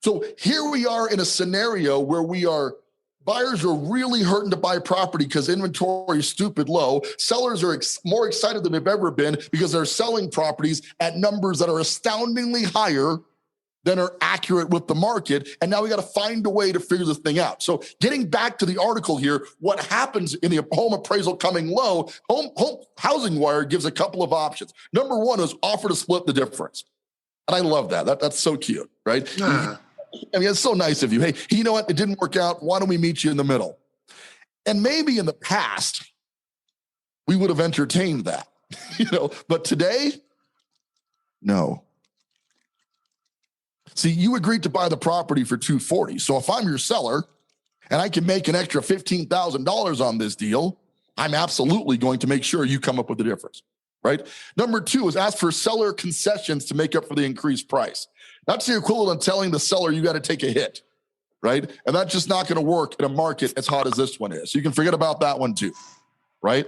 So here we are in a scenario where buyers are really hurting to buy property because inventory is stupid low. Sellers are more excited than they've ever been because they're selling properties at numbers that are astoundingly higher than are accurate with the market. And now we got to find a way to figure this thing out. So getting back to the article here, what happens in the home appraisal coming low, Housing Wire gives a couple of options. Number one is offer to split the difference. And I love that. That's so cute, right? I mean, it's so nice of you. Hey, you know what? It didn't work out. Why don't we meet you in the middle? And maybe in the past, we would have entertained that, but today, no. See, you agreed to buy the property for $240,000. So if I'm your seller and I can make an extra $15,000 on this deal, I'm absolutely going to make sure you come up with the difference, right? Number two is ask for seller concessions to make up for the increased price. That's the equivalent of telling the seller you got to take a hit, right? And that's just not going to work in a market as hot as this one is. So you can forget about that one too, right?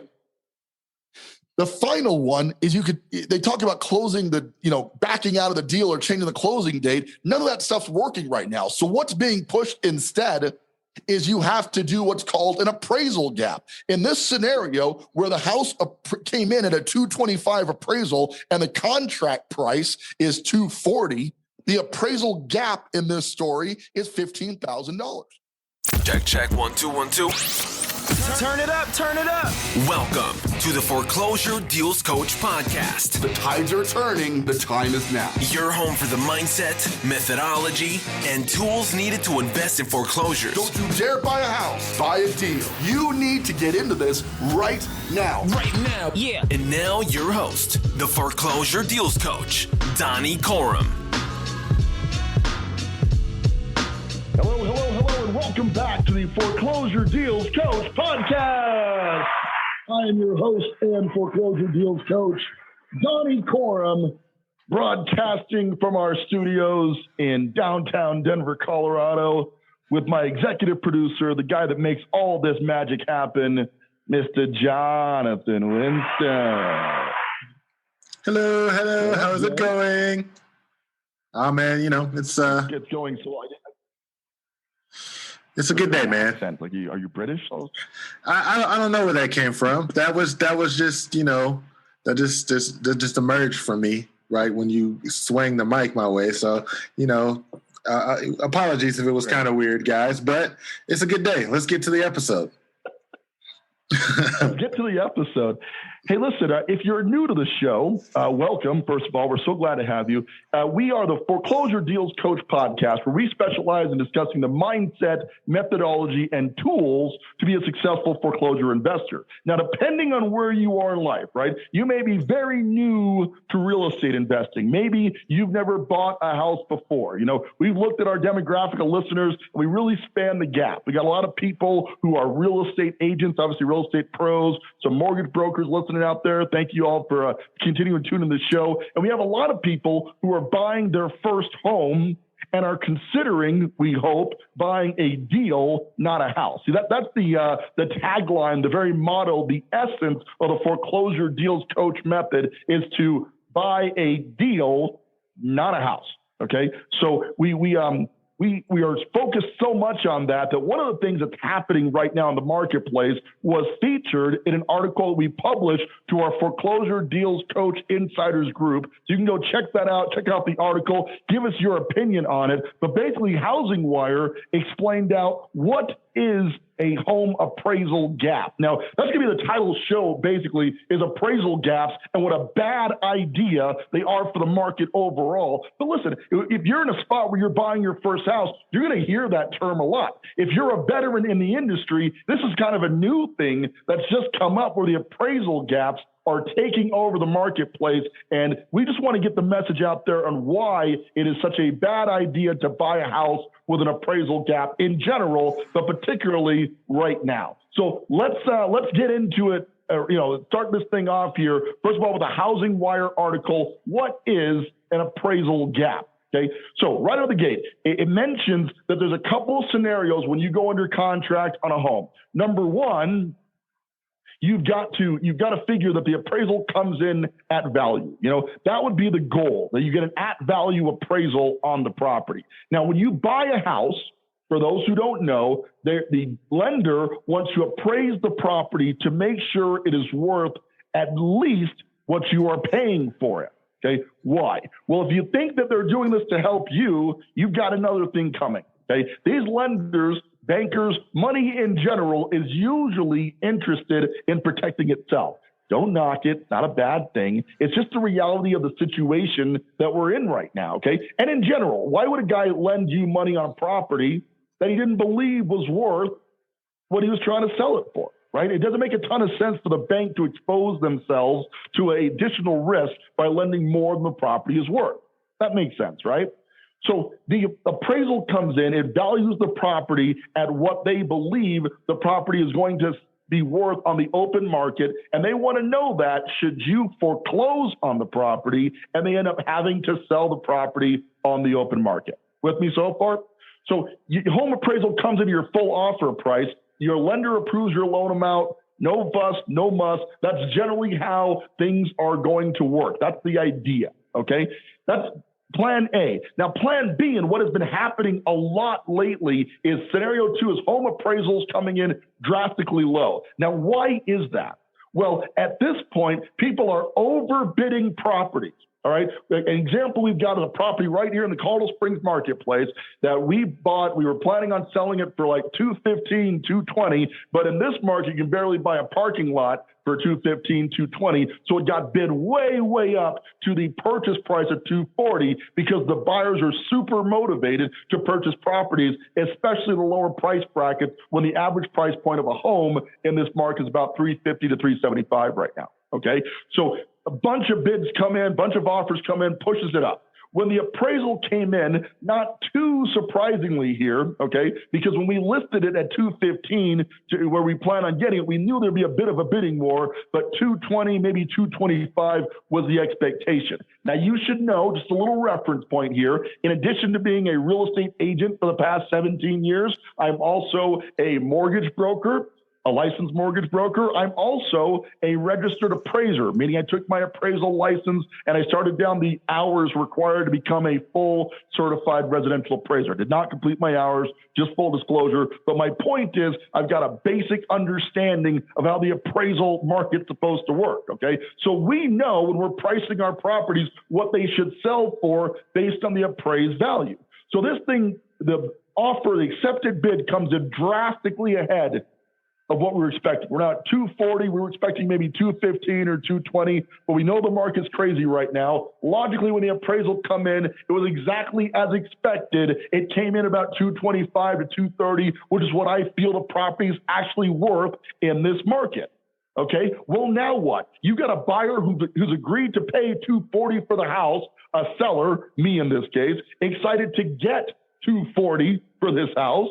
The final one is they talk about closing backing out of the deal or changing the closing date. None of that stuff's working right now. So what's being pushed instead is you have to do what's called an appraisal gap. In this scenario where the house came in at a $225,000 appraisal and the contract price is $240,000, the appraisal gap in this story is $15,000. Check, 1 2 1 2. Turn it up. Welcome to the Foreclosure Deals Coach podcast. The tides are turning. The time is now. Your home for the mindset, methodology, and tools needed to invest in foreclosures. Don't you dare buy a house. Buy a deal. You need to get into this right now. Yeah. And now your host, the Foreclosure Deals Coach, Donnie Corum. Hello, and welcome back to the Foreclosure Deals Coach podcast. I am your host and Foreclosure Deals Coach, Donnie Corum, broadcasting from our studios in downtown Denver, Colorado, with my executive producer, the guy that makes all this magic happen, Mr. Jonathan Winston. Hello. How's it going? Oh man, it's going so it's a good day, man. Like, are you British? I don't know where that came from. That was just that just emerged from me right when you swing the mic my way. So apologies if it was kind of weird, guys. But it's a good day. Let's get to the episode. Hey, listen, if you're new to the show, welcome. First of all, we're so glad to have you. We are the Foreclosure Deals Coach podcast, where we specialize in discussing the mindset, methodology, and tools to be a successful foreclosure investor. Now, depending on where you are in life, right, you may be very new to real estate investing. Maybe you've never bought a house before. We've looked at our demographic of listeners, and we really span the gap. We got a lot of people who are real estate agents, obviously real estate pros, some mortgage brokers listening out there. Thank you all for continuing to tune in the show. And we have a lot of people who are buying their first home and are considering, we hope, buying a deal, not a house. See, that's the tagline, the very motto, the essence of the Foreclosure Deals Coach method is to buy a deal, not a house. Okay, so we are focused so much on that one of the things that's happening right now in the marketplace was featured in an article we published to our Foreclosure Deals Coach Insiders group. So you can go check that out, check out the article, give us your opinion on it. But basically, Housing Wire explained out what is a home appraisal gap. Now, that's going to be the title of the show, basically, is appraisal gaps and what a bad idea they are for the market overall. But listen, if you're in a spot where you're buying your first house, you're going to hear that term a lot. If you're a veteran in the industry, this is kind of a new thing that's just come up where the appraisal gaps are taking over the marketplace. And we just want to get the message out there on why it is such a bad idea to buy a house with an appraisal gap in general, but particularly right now. So let's get into it. Start this thing off here. First of all, with a Housing Wire article, what is an appraisal gap? Okay, so right out of the gate, it mentions that there's a couple of scenarios when you go under contract on a home. Number one, you've got to figure that the appraisal comes in at value. That would be the goal, that you get an at value appraisal on the property. Now, when you buy a house, for those who don't know, the lender wants to appraise the property to make sure it is worth at least what you are paying for it. Okay. Why? Well, if you think that they're doing this to help you, you've got another thing coming. Okay. These lenders, bankers, money in general is usually interested in protecting itself. Don't knock it. It's not a bad thing. It's just the reality of the situation that we're in right now. Okay. And in general, why would a guy lend you money on property that he didn't believe was worth what he was trying to sell it for? Right? It doesn't make a ton of sense for the bank to expose themselves to an additional risk by lending more than the property is worth. That makes sense, right? So the appraisal comes in, it values the property at what they believe the property is going to be worth on the open market, and they want to know that should you foreclose on the property and they end up having to sell the property on the open market. With me so far? So home appraisal comes into your full offer price. Your lender approves your loan amount, no fuss, no muss. That's generally how things are going to work. That's the idea, okay? That's plan A. Now, plan B, and what has been happening a lot lately, is scenario 2 is home appraisals coming in drastically low. Now, why is that? Well, at this point, people are overbidding properties. All right. An example we've got is a property right here in the Colorado Springs marketplace that we bought. We were planning on selling it for like $215, $220, but in this market, you can barely buy a parking lot for $215, $220. So it got bid way, way up to the purchase price of $240 because the buyers are super motivated to purchase properties, especially the lower price brackets, when the average price point of a home in this market is about $350 to $375 right now. Okay. So a bunch of bids come in, bunch of offers come in, pushes it up. When the appraisal came in, not too surprisingly here, okay, because when we listed it at $215 to where we plan on getting it, we knew there'd be a bit of a bidding war, but $220, maybe $225 was the expectation. Now, you should know, just a little reference point here, in addition to being a real estate agent for the past 17 years, I'm also a mortgage broker, a licensed mortgage broker. I'm also a registered appraiser, meaning I took my appraisal license and I started down the hours required to become a full certified residential appraiser. Did not complete my hours, just full disclosure. But my point is I've got a basic understanding of how the appraisal market's supposed to work, okay? So we know when we're pricing our properties what they should sell for based on the appraised value. So this thing, the offer, the accepted bid comes in drastically ahead of what we were expecting. We're now at 240. We were expecting maybe 215 or 220, but we know the market's crazy right now. Logically, when the appraisal come in, it was exactly as expected. It came in about 225 to 230, which is what I feel the property is actually worth in this market. Okay. Well, now what? You got a buyer who's agreed to pay 240 for the house, a seller, me in this case, excited to get 240 for this house,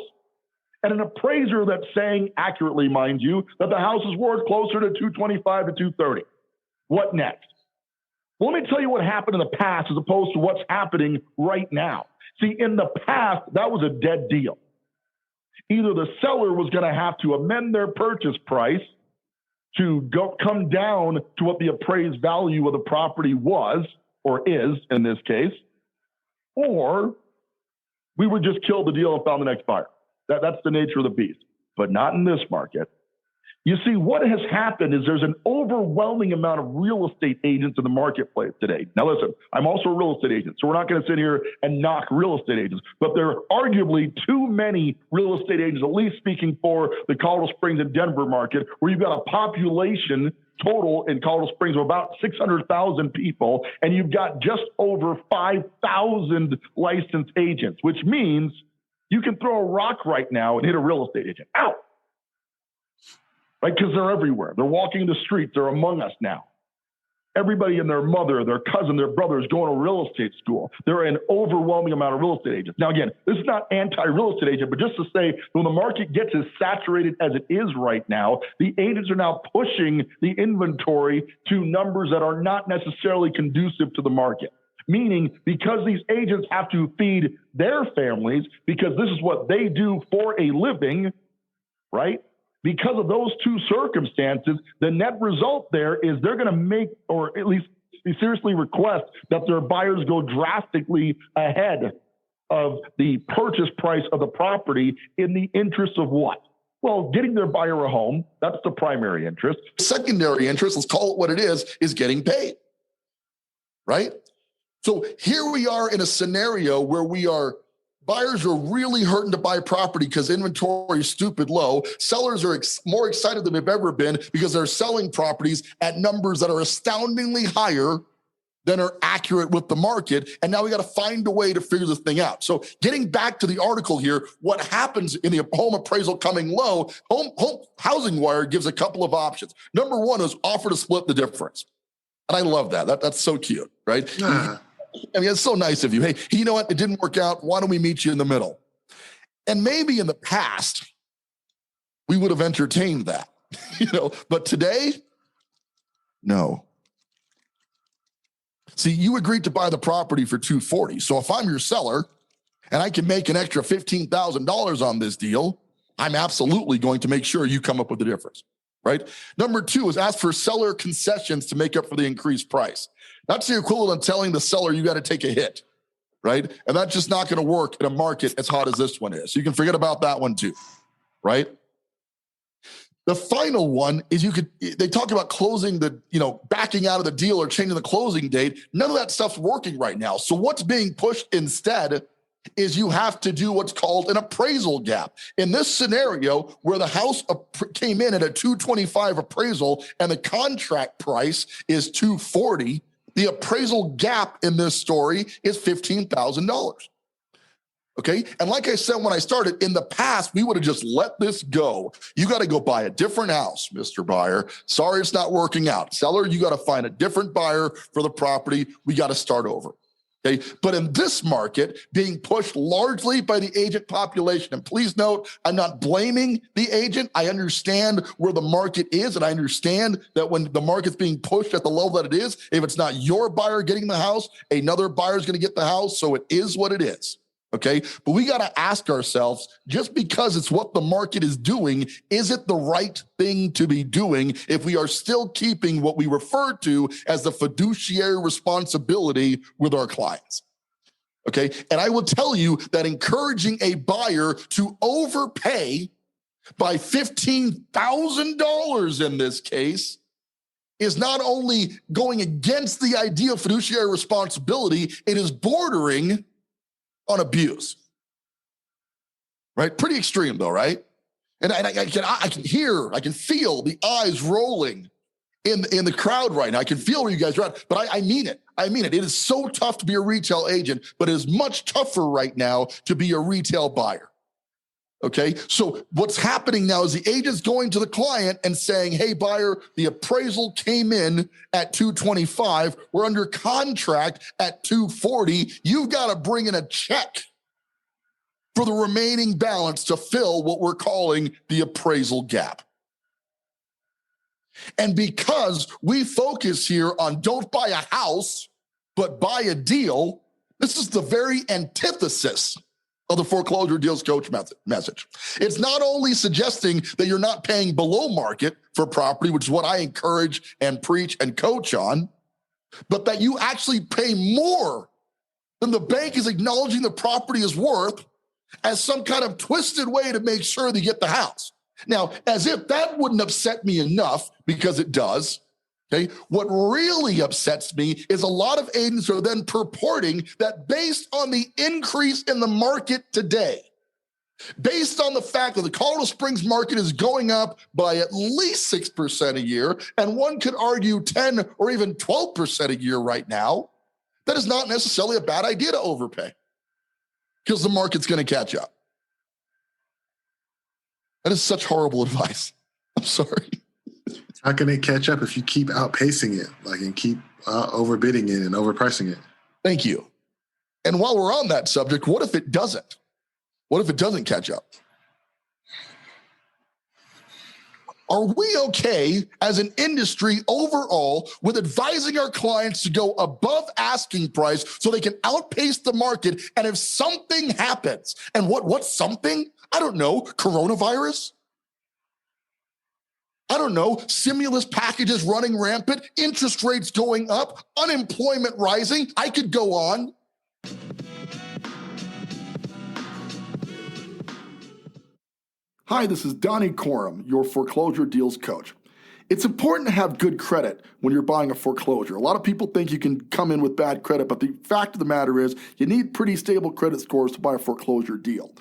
and an appraiser that's saying accurately, mind you, that the house is worth closer to 225 to 230. What next? Well, let me tell you what happened in the past as opposed to what's happening right now. See, in the past, that was a dead deal. Either the seller was going to have to amend their purchase price to come down to what the appraised value of the property was, or is in this case, or we would just kill the deal and found the next buyer. That's the nature of the beast, but not in this market. You see, what has happened is there's an overwhelming amount of real estate agents in the marketplace today. Now, listen, I'm also a real estate agent, so we're not going to sit here and knock real estate agents, but there are arguably too many real estate agents, at least speaking for the Colorado Springs and Denver market, where you've got a population total in Colorado Springs of about 600,000 people, and you've got just over 5,000 licensed agents, which means you can throw a rock right now and hit a real estate agent. Ow! Right? Because they're everywhere. They're walking the streets. They're among us now. Everybody and their mother, their cousin, their brother is going to real estate school. There are an overwhelming amount of real estate agents. Now, again, this is not anti-real estate agent, but just to say when the market gets as saturated as it is right now, the agents are now pushing the inventory to numbers that are not necessarily conducive to the market. Meaning, because these agents have to feed their families, because this is what they do for a living, right? because of those two circumstances, the net result there is they're going to make, or at least seriously request, that their buyers go drastically ahead of the purchase price of the property in the interest of what? Well, getting their buyer a home. That's the primary interest. Secondary interest, let's call it what it is getting paid, right? So here we are in a scenario where buyers are really hurting to buy property because inventory is stupid low. Sellers are more excited than they've ever been because they're selling properties at numbers that are astoundingly higher than are accurate with the market. And now we got to find a way to figure this thing out. So getting back to the article here, what happens in the home appraisal coming low, Housing Wire gives a couple of options. Number one is offer to split the difference. And I love that. That's so cute, right? I mean, it's so nice of you. Hey, you know what? It didn't work out. Why don't we meet you in the middle? And maybe in the past, we would have entertained that, but today, no. See, you agreed to buy the property for $240. So if I'm your seller and I can make an extra $15,000 on this deal, I'm absolutely going to make sure you come up with the difference, right? Number two is ask for seller concessions to make up for the increased price. That's the equivalent of telling the seller you got to take a hit, right? And that's just not going to work in a market as hot as this one is. So you can forget about that one too, right? The final one is they talk about closing backing out of the deal or changing the closing date. None of that stuff's working right now. So what's being pushed instead is you have to do what's called an appraisal gap. In this scenario where the house came in at a $225 appraisal and the contract price is $240, the appraisal gap in this story is $15,000. Okay. And like I said, when I started, in the past, we would have just let this go. You got to go buy a different house, Mr. Buyer. Sorry, it's not working out. Seller, you got to find a different buyer for the property. We got to start over. Okay. But in this market, being pushed largely by the agent population, and please note, I'm not blaming the agent. I understand where the market is, and I understand that when the market's being pushed at the level that it is, if it's not your buyer getting the house, another buyer is going to get the house. So it is what it is. Okay. But we got to ask ourselves, just because it's what the market is doing, is it the right thing to be doing if we are still keeping what we refer to as the fiduciary responsibility with our clients? Okay. And I will tell you that encouraging a buyer to overpay by $15,000 in this case is not only going against the idea of fiduciary responsibility, it is bordering on abuse, right? Pretty extreme though, right? And I can feel the eyes rolling in the crowd right now. I can feel where you guys are at, but I mean it. I mean it. It is so tough to be a retail agent, but it is much tougher right now to be a retail buyer. Okay. So what's happening now is the agent's going to the client and saying, hey, buyer, the appraisal came in at $225. We're under contract at $240. You've got to bring in a check for the remaining balance to fill what we're calling the appraisal gap. And because we focus here on don't buy a house, but buy a deal, this is the very antithesis of the foreclosure deals coach message. It's not only suggesting that you're not paying below market for property, which is what I encourage and preach and coach on, but that you actually pay more than the bank is acknowledging the property is worth as some kind of twisted way to make sure they get the house. Now, as if that wouldn't upset me enough, because it does. Okay. What really upsets me is a lot of agents are then purporting that based on the increase in the market today, based on the fact that the Colorado Springs market is going up by at least 6% a year, and one could argue 10 or even 12% a year right now, that is not necessarily a bad idea to overpay because the market's going to catch up. That is such horrible advice. I'm sorry. How can it catch up if you keep outpacing it, and keep overbidding it and overpricing it? Thank you. And while we're on that subject, what if it doesn't? What if it doesn't catch up? Are we okay as an industry overall with advising our clients to go above asking price so they can outpace the market? And if something happens, and what's something? I don't know, coronavirus? I don't know, stimulus packages running rampant, interest rates going up, unemployment rising. I could go on. Hi, this is Donnie Corum, your foreclosure deals coach. It's important to have good credit when you're buying a foreclosure. A lot of people think you can come in with bad credit, but the fact of the matter is you need pretty stable credit scores to buy a foreclosure deal.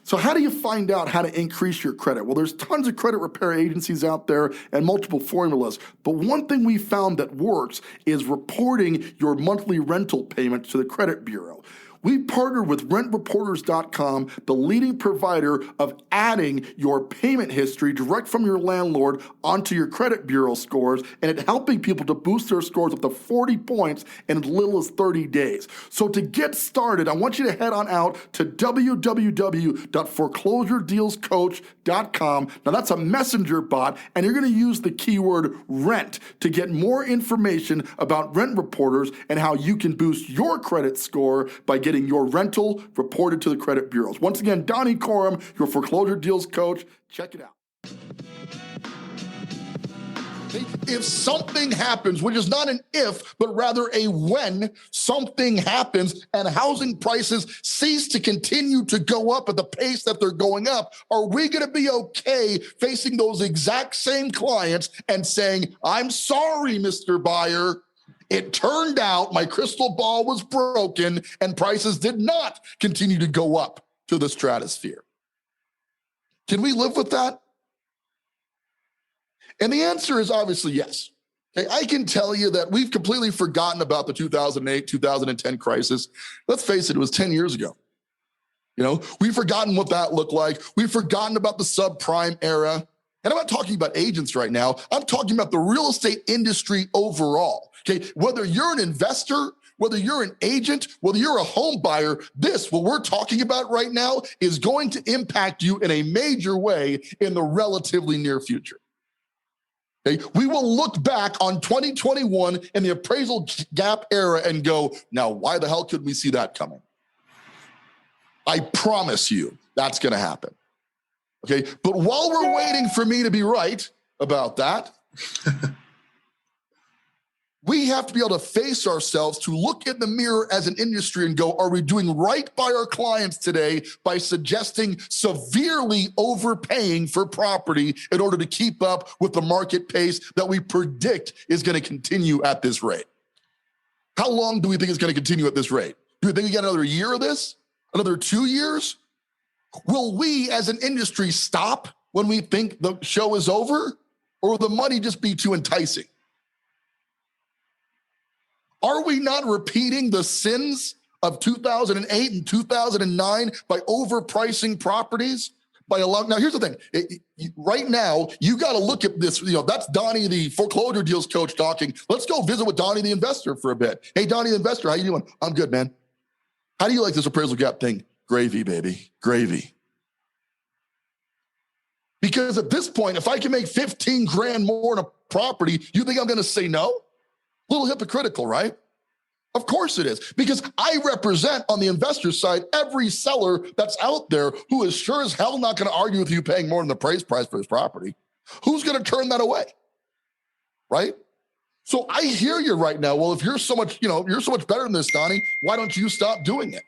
So how do you find out how to increase your credit? Well, there's tons of credit repair agencies out there and multiple formulas. But one thing we found that works is reporting your monthly rental payments to the credit bureau. We partnered with rentreporters.com, the leading provider of adding your payment history direct from your landlord onto your credit bureau scores, and it helping people to boost their scores up to 40 points in as little as 30 days. So to get started, I want you to head on out to www.foreclosuredealscoach.com. Now that's a messenger bot, and you're going to use the keyword rent to get more information about Rent Reporters and how you can boost your credit score by getting your rental reported to the credit bureaus. Once again, Donnie Corum, your foreclosure deals coach. Check it out. If something happens, which is not an if, but rather a when something happens and housing prices cease to continue to go up at the pace that they're going up, are we going to be okay facing those exact same clients and saying, I'm sorry, Mr. Buyer, it turned out my crystal ball was broken and prices did not continue to go up to the stratosphere? Can we live with that? And the answer is obviously yes. Okay, I can tell you that we've completely forgotten about the 2008, 2010 crisis. Let's face it, it was 10 years ago. We've forgotten what that looked like. We've forgotten about the subprime era. And I'm not talking about agents right now. I'm talking about the real estate industry overall. Okay, whether you're an investor, whether you're an agent, whether you're a home buyer, what we're talking about right now is going to impact you in a major way in the relatively near future. Okay, we will look back on 2021 in the appraisal gap era and go, now, why the hell couldn't we see that coming? I promise you that's going to happen. Okay, but while we're waiting for me to be right about that, we have to be able to face ourselves, to look in the mirror as an industry and go, are we doing right by our clients today by suggesting severely overpaying for property in order to keep up with the market pace that we predict is going to continue at this rate? How long do we think it's going to continue at this rate? Do we think we got another year of this? Another 2 years? Will we as an industry stop when we think the show is over? Or will the money just be too enticing? Are we not repeating the sins of 2008 and 2009 by overpricing properties? Now, here's the thing. Right now, you got to look at this. That's Donnie, the foreclosure deals coach, talking. Let's go visit with Donnie, the investor, for a bit. Hey, Donnie, the investor, how you doing? I'm good, man. How do you like this appraisal gap thing? Gravy, baby, gravy. Because at this point, if I can make 15 grand more in a property, you think I'm going to say no? A little hypocritical, right? Of course it is, because I represent on the investor side every seller that's out there who is sure as hell not going to argue with you paying more than the appraised price for his property. Who's going to turn that away, right? So I hear you right now. Well, if you're so much, you're so much better than this, Donnie, why don't you stop doing it?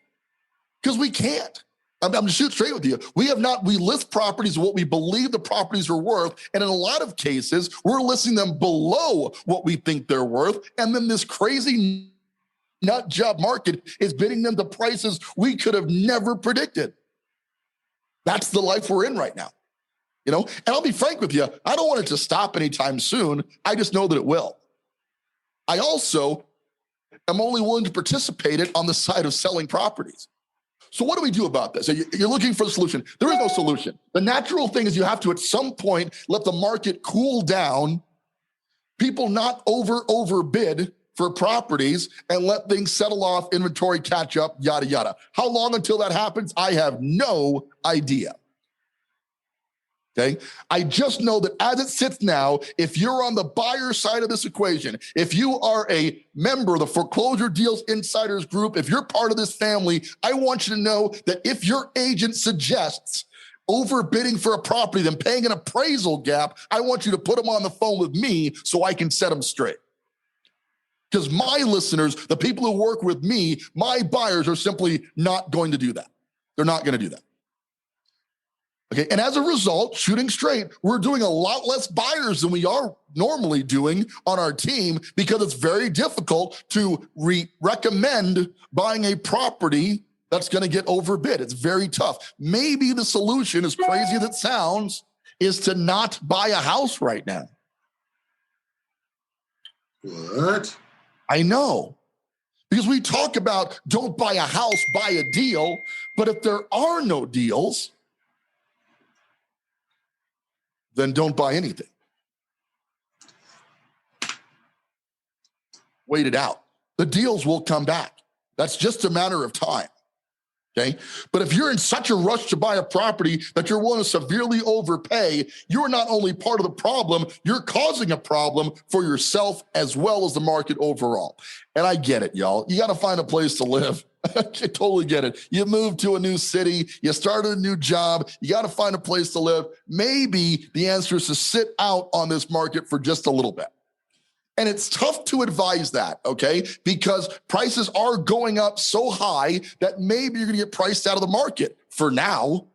Because we can't. I'm just shoot straight with you. We list properties of what we believe the properties are worth. And in a lot of cases, we're listing them below what we think they're worth. And then this crazy nut job market is bidding them to prices we could have never predicted. That's the life we're in right now. And I'll be frank with you, I don't want it to stop anytime soon. I just know that it will. I also am only willing to participate it on the side of selling properties. So what do we do about this? You're looking for the solution. There is no solution. The natural thing is you have to, at some point, let the market cool down, people not overbid for properties, and let things settle off, inventory catch up, yada, yada. How long until that happens? I have no idea. Okay. I just know that as it sits now, if you're on the buyer side of this equation, if you are a member of the Foreclosure Deals Insiders group, if you're part of this family, I want you to know that if your agent suggests overbidding for a property than paying an appraisal gap, I want you to put them on the phone with me so I can set them straight. Because my listeners, the people who work with me, my buyers are simply not going to do that. They're not going to do that. Okay, and as a result, shooting straight, we're doing a lot less buyers than we are normally doing on our team because it's very difficult to recommend buying a property that's going to get overbid. It's very tough. Maybe the solution, as crazy as it sounds, is to not buy a house right now. What? I know. Because we talk about don't buy a house, buy a deal. But if there are no deals, then don't buy anything. Wait it out. The deals will come back. That's just a matter of time. Okay. But if you're in such a rush to buy a property that you're willing to severely overpay, you're not only part of the problem, you're causing a problem for yourself as well as the market overall. And I get it, y'all. You got to find a place to live. I totally get it. You moved to a new city, you started a new job, you got to find a place to live. Maybe the answer is to sit out on this market for just a little bit. And it's tough to advise that, okay? Because prices are going up so high that maybe you're gonna get priced out of the market for now.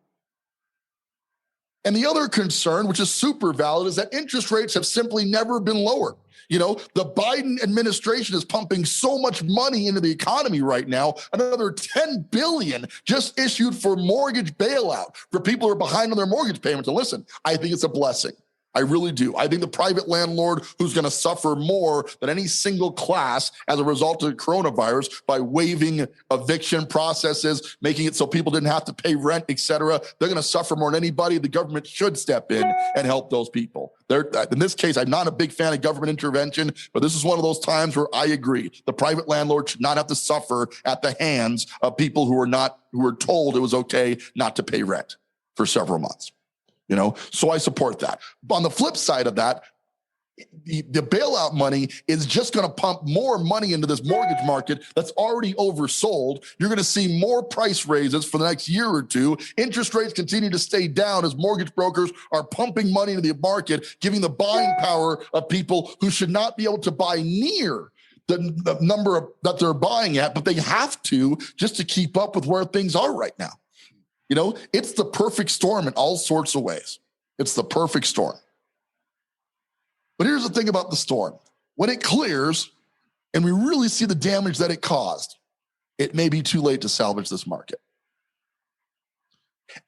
And the other concern, which is super valid, is that interest rates have simply never been lower. You know, the Biden administration is pumping so much money into the economy right now. Another $10 billion just issued for mortgage bailout for people who are behind on their mortgage payments. And listen, I think it's a blessing. I really do. I think the private landlord who's going to suffer more than any single class as a result of the coronavirus by waiving eviction processes, making it so people didn't have to pay rent, et cetera, they're going to suffer more than anybody. The government should step in and help those people. In this case, I'm not a big fan of government intervention, but this is one of those times where I agree. The private landlord should not have to suffer at the hands of people who were told it was okay not to pay rent for several months. You know, so I support that. On the flip side of that, the bailout money is just going to pump more money into this mortgage market that's already oversold. You're going to see more price raises for the next year or two. Interest rates continue to stay down as mortgage brokers are pumping money into the market, giving the buying power of people who should not be able to buy near the number that they're buying at, but they have to just to keep up with where things are right now. You know, it's the perfect storm in all sorts of ways. It's the perfect storm. But here's the thing about the storm. When it clears and we really see the damage that it caused, it may be too late to salvage this market.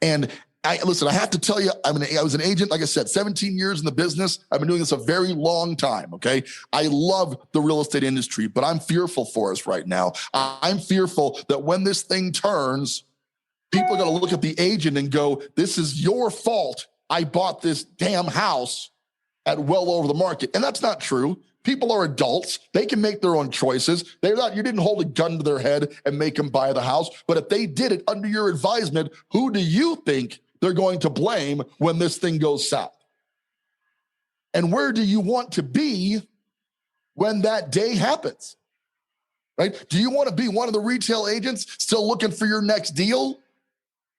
And I have to tell you, I was an agent, like I said, 17 years in the business. I've been doing this a very long time, okay? I love the real estate industry, but I'm fearful for us right now. I'm fearful that when this thing turns, people are going to look at the agent and go, this is your fault. I bought this damn house at well over the market. And that's not true. People are adults. They can make their own choices. You didn't hold a gun to their head and make them buy the house. But if they did it under your advisement, who do you think they're going to blame when this thing goes south? And where do you want to be when that day happens? Right? Do you want to be one of the retail agents still looking for your next deal?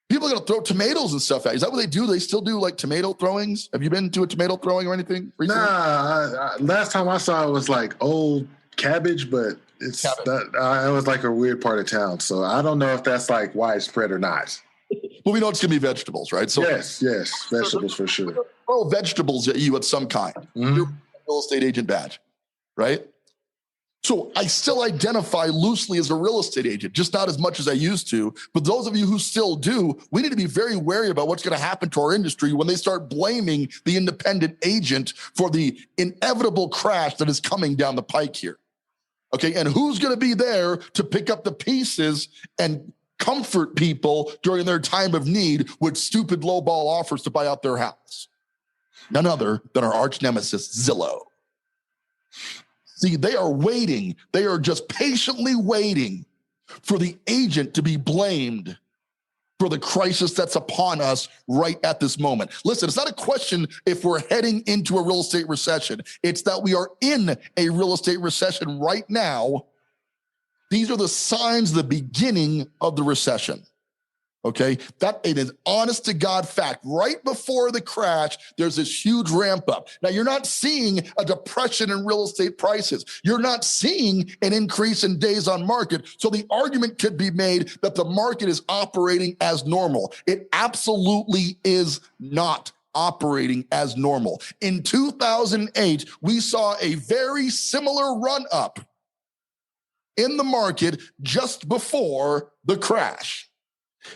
People are going to throw tomatoes and stuff at you. Is that what they do? They still do like tomato throwings? Have you been to a tomato throwing or anything recently? Nah, last time I saw it was like old cabbage, but it was like a weird part of town. So I don't know if that's like widespread or not. Well, we know it's going to be vegetables, right? So yes, vegetables for sure. Throw vegetables at you of some kind. Mm-hmm. Your real estate agent badge, right? So I still identify loosely as a real estate agent, just not as much as I used to. But those of you who still do, we need to be very wary about what's going to happen to our industry when they start blaming the independent agent for the inevitable crash that is coming down the pike here. Okay, and who's going to be there to pick up the pieces and comfort people during their time of need with stupid lowball offers to buy out their house? None other than our arch nemesis, Zillow. See, they are waiting. They are just patiently waiting for the agent to be blamed for the crisis that's upon us right at this moment. Listen, it's not a question if we're heading into a real estate recession. It's that we are in a real estate recession right now. These are the signs of the beginning of the recession. Okay, that it is honest to God fact. Right before the crash, there's this huge ramp up. Now, you're not seeing a depression in real estate prices. You're not seeing an increase in days on market. So the argument could be made that the market is operating as normal. It absolutely is not operating as normal. In 2008, we saw a very similar run up in the market just before the crash.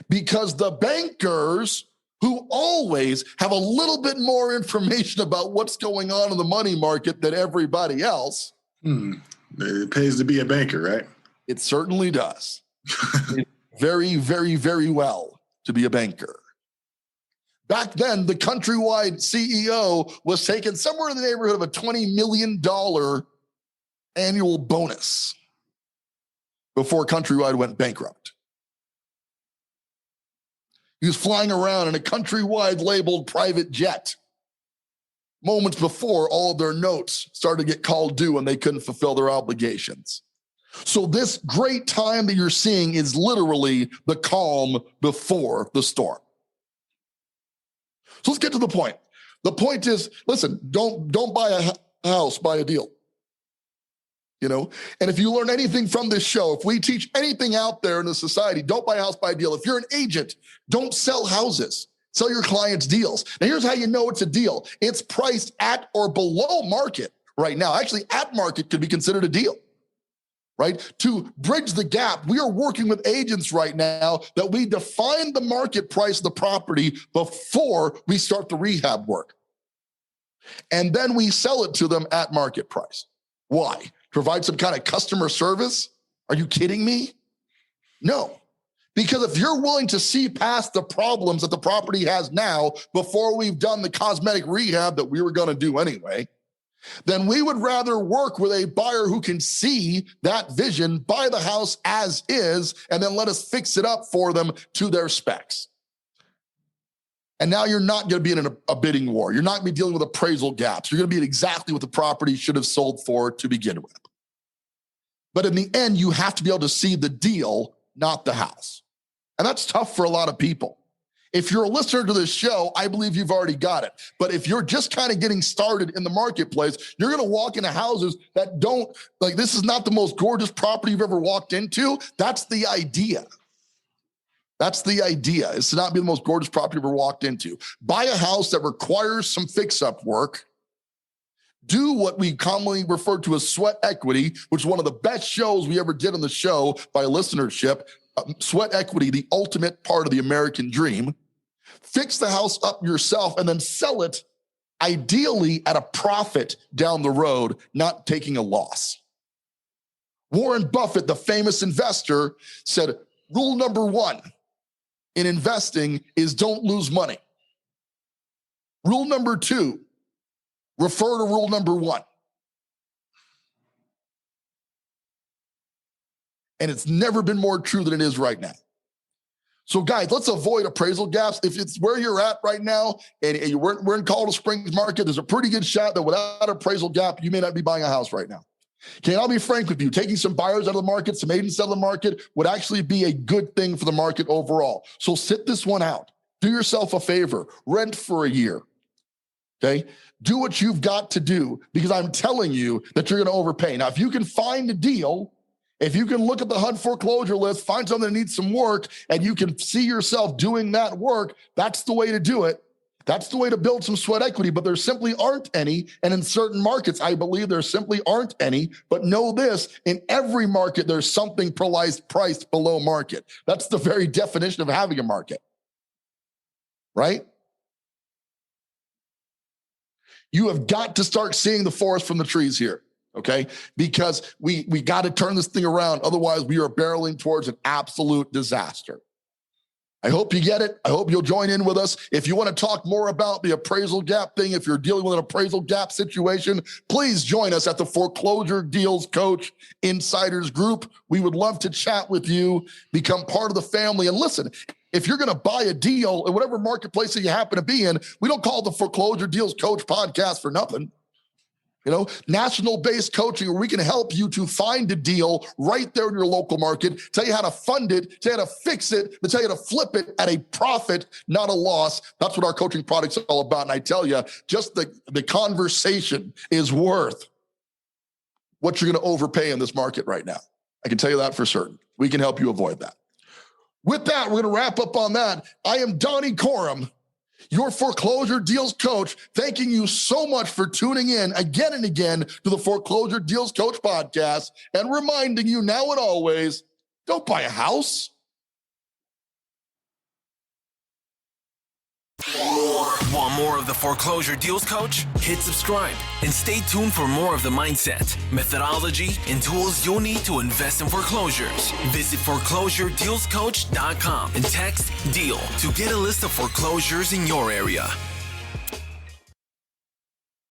Because the bankers, who always have a little bit more information about what's going on in the money market than everybody else. It pays to be a banker, right? It certainly does. Very, very, very well to be a banker. Back then, the Countrywide CEO was taking somewhere in the neighborhood of a $20 million annual bonus before Countrywide went bankrupt. He was flying around in a Countrywide labeled private jet moments before all of their notes started to get called due and they couldn't fulfill their obligations. So this great time that you're seeing is literally the calm before the storm. So let's get to the point. The point is, listen, don't buy a house, buy a deal. And if you learn anything from this show, if we teach anything out there in the society, don't buy a house, buy a deal. If you're an agent, don't sell houses. Sell your clients deals. Now, here's how you know it's a deal. It's priced at or below market right now. Actually, at market could be considered a deal, right? To bridge the gap, we are working with agents right now that we define the market price of the property before we start the rehab work. And then we sell it to them at market price. Why? Provide some kind of customer service? Are you kidding me? No. Because if you're willing to see past the problems that the property has now before we've done the cosmetic rehab that we were going to do anyway, then we would rather work with a buyer who can see that vision, buy the house as is, and then let us fix it up for them to their specs. And now you're not going to be in a bidding war. You're not going to be dealing with appraisal gaps. You're going to be at exactly what the property should have sold for to begin with. But in the end, you have to be able to see the deal, not the house. And that's tough for a lot of people. If you're a listener to this show, I believe you've already got it. But if you're just kind of getting started in the marketplace, you're going to walk into houses that don't, like, this is not the most gorgeous property you've ever walked into. That's the idea. That's the idea, is to not be the most gorgeous property you've ever walked into. Buy a house that requires some fix-up work. Do what we commonly refer to as sweat equity, which is one of the best shows we ever did on the show by listenership. Sweat equity, the ultimate part of the American dream. Fix the house up yourself and then sell it, ideally at a profit down the road, not taking a loss. Warren Buffett, the famous investor, said, rule number one in investing is don't lose money. Rule number two, refer to rule number one. And it's never been more true than it is right now. So guys, let's avoid appraisal gaps. If it's where you're at right now and we're in Colorado Springs market, there's a pretty good shot that without appraisal gap, you may not be buying a house right now. Okay, I'll be frank with you. Taking some buyers out of the market, some agents out of the market would actually be a good thing for the market overall. So sit this one out. Do yourself a favor. Rent for a year. Okay? Do what you've got to do, because I'm telling you that you're going to overpay. Now, if you can find a deal, if you can look at the HUD foreclosure list, find something that needs some work, and you can see yourself doing that work, that's the way to do it. That's the way to build some sweat equity, but there simply aren't any. And in certain markets, I believe there simply aren't any. But know this, in every market, there's something priced below market. That's the very definition of having a market, right? You have got to start seeing the forest from the trees here, okay? Because we got to turn this thing around. Otherwise, we are barreling towards an absolute disaster. I hope you get it. I hope you'll join in with us. If you want to talk more about the appraisal gap thing, if you're dealing with an appraisal gap situation, please join us at the Foreclosure Deals Coach Insiders Group. We would love to chat with you, become part of the family. And listen, if you're going to buy a deal in whatever marketplace that you happen to be in, we don't call it the Foreclosure Deals Coach podcast for nothing. National-based coaching where we can help you to find a deal right there in your local market, tell you how to fund it, tell you how to fix it, but tell you how to flip it at a profit, not a loss. That's what our coaching product's all about. And I tell you, just the conversation is worth what you're going to overpay in this market right now. I can tell you that for certain. We can help you avoid that. With that, we're going to wrap up on that. I am Donnie Corum, your foreclosure deals coach, thanking you so much for tuning in again and again to the Foreclosure Deals Coach podcast and reminding you now and always, don't buy a house. Want more of the Foreclosure Deals Coach? Hit subscribe and stay tuned for more of the mindset, methodology, and tools you'll need to invest in foreclosures. Visit foreclosuredealscoach.com and text DEAL to get a list of foreclosures in your area.